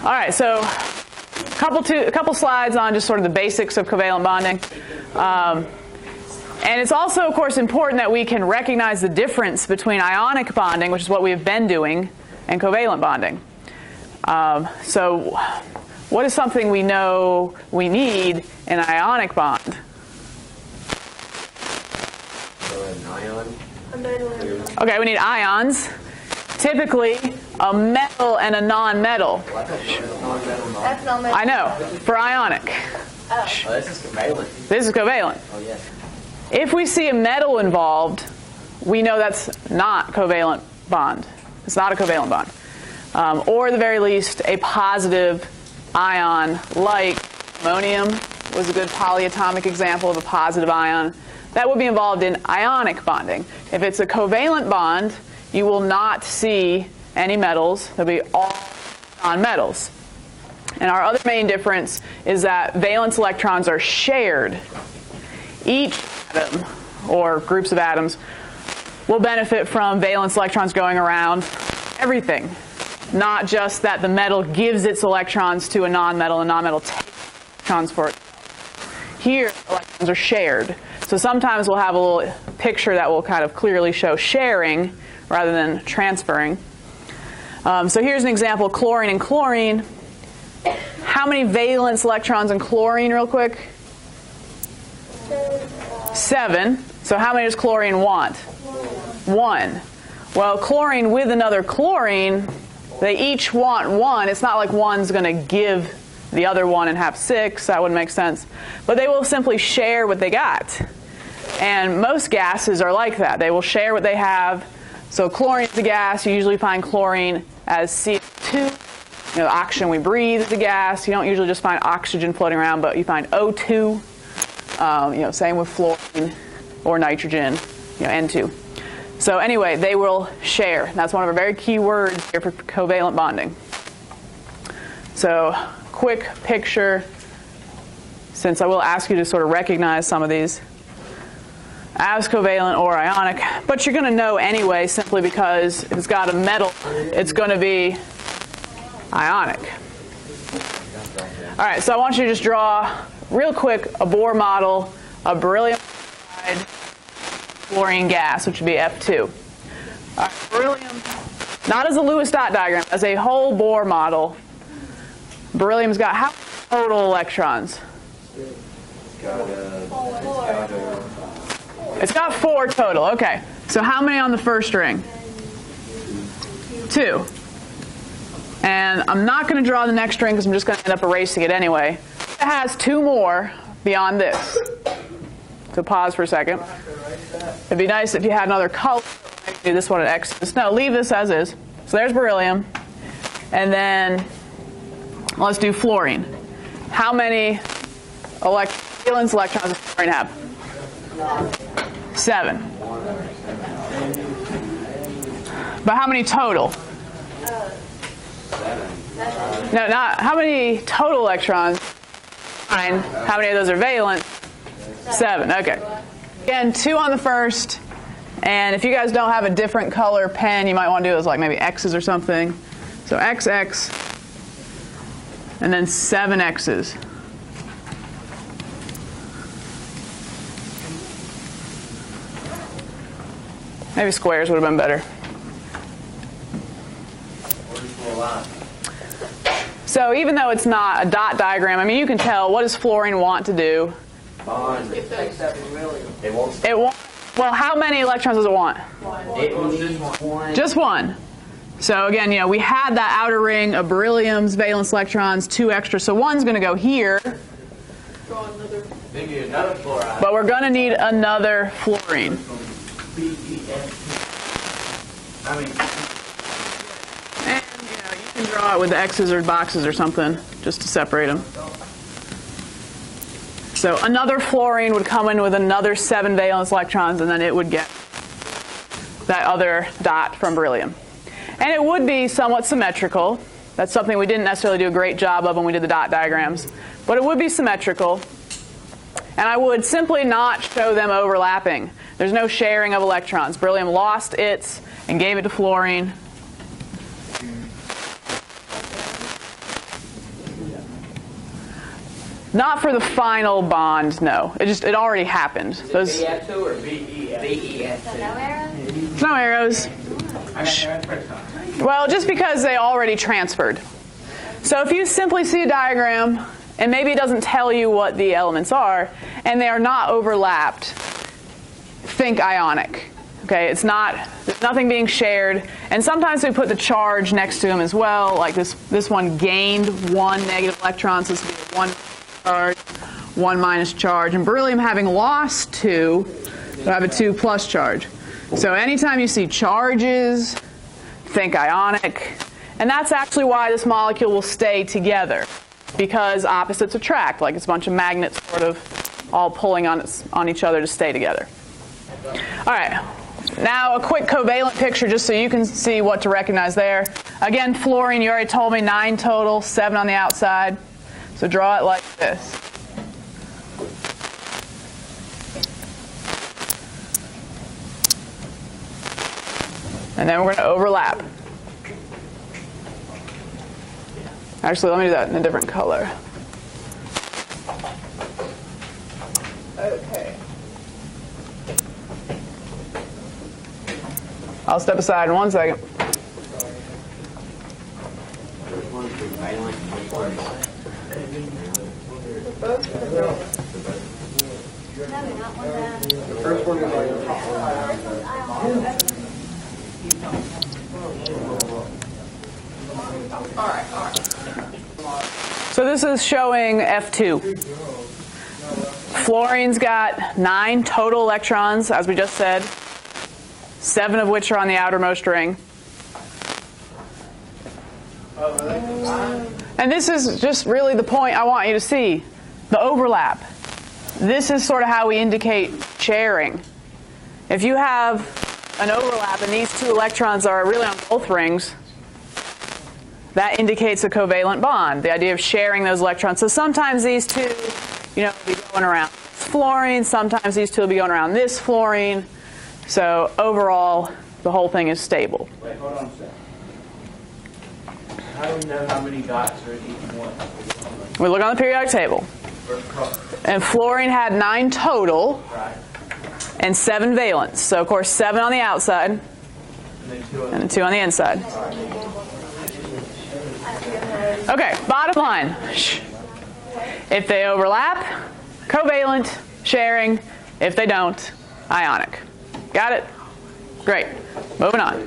All right, so a couple slides on just sort of the basics of covalent bonding. And it's also, of course, important that we can recognize the difference between ionic bonding, which is what we have been doing, and covalent bonding. So what is something we know we need in an ionic bond? An ion. Okay, we need ions. Typically, a metal and a non-metal. That's not metal. I know, for ionic. Oh. This is covalent. This is covalent. Oh, yeah. If we see a metal involved, we know that's not covalent bond. It's not a covalent bond. Or at the very least, a positive ion like ammonium was a good polyatomic example of a positive ion. That would be involved in ionic bonding. If it's a covalent bond, you will not see any metals. There'll be all nonmetals. And our other main difference is that valence electrons are shared. Each atom, or groups of atoms, will benefit from valence electrons going around everything. Not just that the metal gives its electrons to a nonmetal and nonmetal takes electrons for it. Here, electrons are shared. So sometimes we'll have a little picture that will kind of clearly show sharing rather than transferring. So here's an example, chlorine and chlorine. How many valence electrons in chlorine, real quick? 7. So how many does chlorine want? 1. Well, chlorine with another chlorine, they each want 1. It's not like one's going to give the other one and have 6. That wouldn't make sense. But they will simply share what they got. And most gases are like that. They will share what they have. So chlorine is a gas. You usually find chlorine as CO2. You know, the oxygen we breathe is a gas. You don't usually just find oxygen floating around, but you find O2. Same with fluorine or nitrogen, N2. So anyway, they will share. That's one of our very key words here for covalent bonding. So quick picture, since I will ask you to sort of recognize some of these as covalent or ionic, but you're going to know anyway simply because if it's got a metal, it's going to be ionic. All right, so I want you to just draw real quick a Bohr model of beryllium fluorine gas, which would be F2. All right, beryllium, not as a Lewis dot diagram, as a whole Bohr model. Beryllium's got how many total electrons? It's got 4 total. Okay, so how many on the first ring? 2. And I'm not going to draw the next ring because I'm just going to end up erasing it anyway. It has 2 more beyond this. So pause for a second. It'd be nice if you had another color. Maybe do this one at X. No, leave this as is. So there's beryllium. And then let's do fluorine. How many valence electrons does fluorine have? 7. But how many total? No, not how many total electrons? 9. How many of those are valent? 7. Okay. Again, 2 on the first. And if you guys don't have a different color pen, you might want to do those like maybe X's or something. So XX, and then 7 X's. Maybe squares would have been better. So even though it's not a dot diagram, I mean, you can tell what does fluorine want to do? Bond. It wants. Well, how many electrons does it want? It needs 1. Just 1. So again, we had that outer ring of beryllium's valence electrons, 2 extra. So 1's going to go here. Maybe another fluoride. But we're going to need another fluorine. And you can draw it with the X's or boxes or something just to separate them. So another fluorine would come in with another 7 valence electrons, and then it would get that other dot from beryllium. And it would be somewhat symmetrical. That's something we didn't necessarily do a great job of when we did the dot diagrams. But it would be symmetrical. And I would simply not show them overlapping. There's no sharing of electrons. Beryllium lost its and gave it to fluorine. Not for the final bond, no. It already happened. Is it Those, BF2 or BEF? BEF2. No arrows? no arrows. Well, just because they already transferred. So if you simply see a diagram, and maybe it doesn't tell you what the elements are, and they are not overlapped, think ionic. Okay, there's nothing being shared, and sometimes we put the charge next to them as well. Like this one gained 1 negative electron, so this would be 1 charge, 1 minus charge, and beryllium having lost 2, will have a 2 plus charge. So anytime you see charges, think ionic, and that's actually why this molecule will stay together, because opposites attract, like it's a bunch of magnets sort of all pulling on each other to stay together. All right. Now a quick covalent picture just so you can see what to recognize there. Again, fluorine, you already told me 9 total, 7 on the outside. So draw it like this. And then we're going to overlap. Actually, let me do that in a different color. Okay. I'll step aside in 1 second. So this is showing F2. Fluorine's got 9 total electrons, as we just said, 7 of which are on the outermost ring. And this is just really the point I want you to see, the overlap. This is sort of how we indicate sharing. If you have an overlap and these 2 electrons are really on both rings, that indicates a covalent bond, the idea of sharing those electrons. So sometimes these 2, will be going around this fluorine, sometimes these 2 will be going around this fluorine. So overall, the whole thing is stable. Wait, hold on a second. How do we know how many dots are in each one? We look on the periodic table. And fluorine had 9 total and 7 valence. So of course 7 on the outside and then 2 on the inside. Okay, bottom line. If they overlap, covalent, sharing. If they don't, ionic. Got it? Great. Moving on.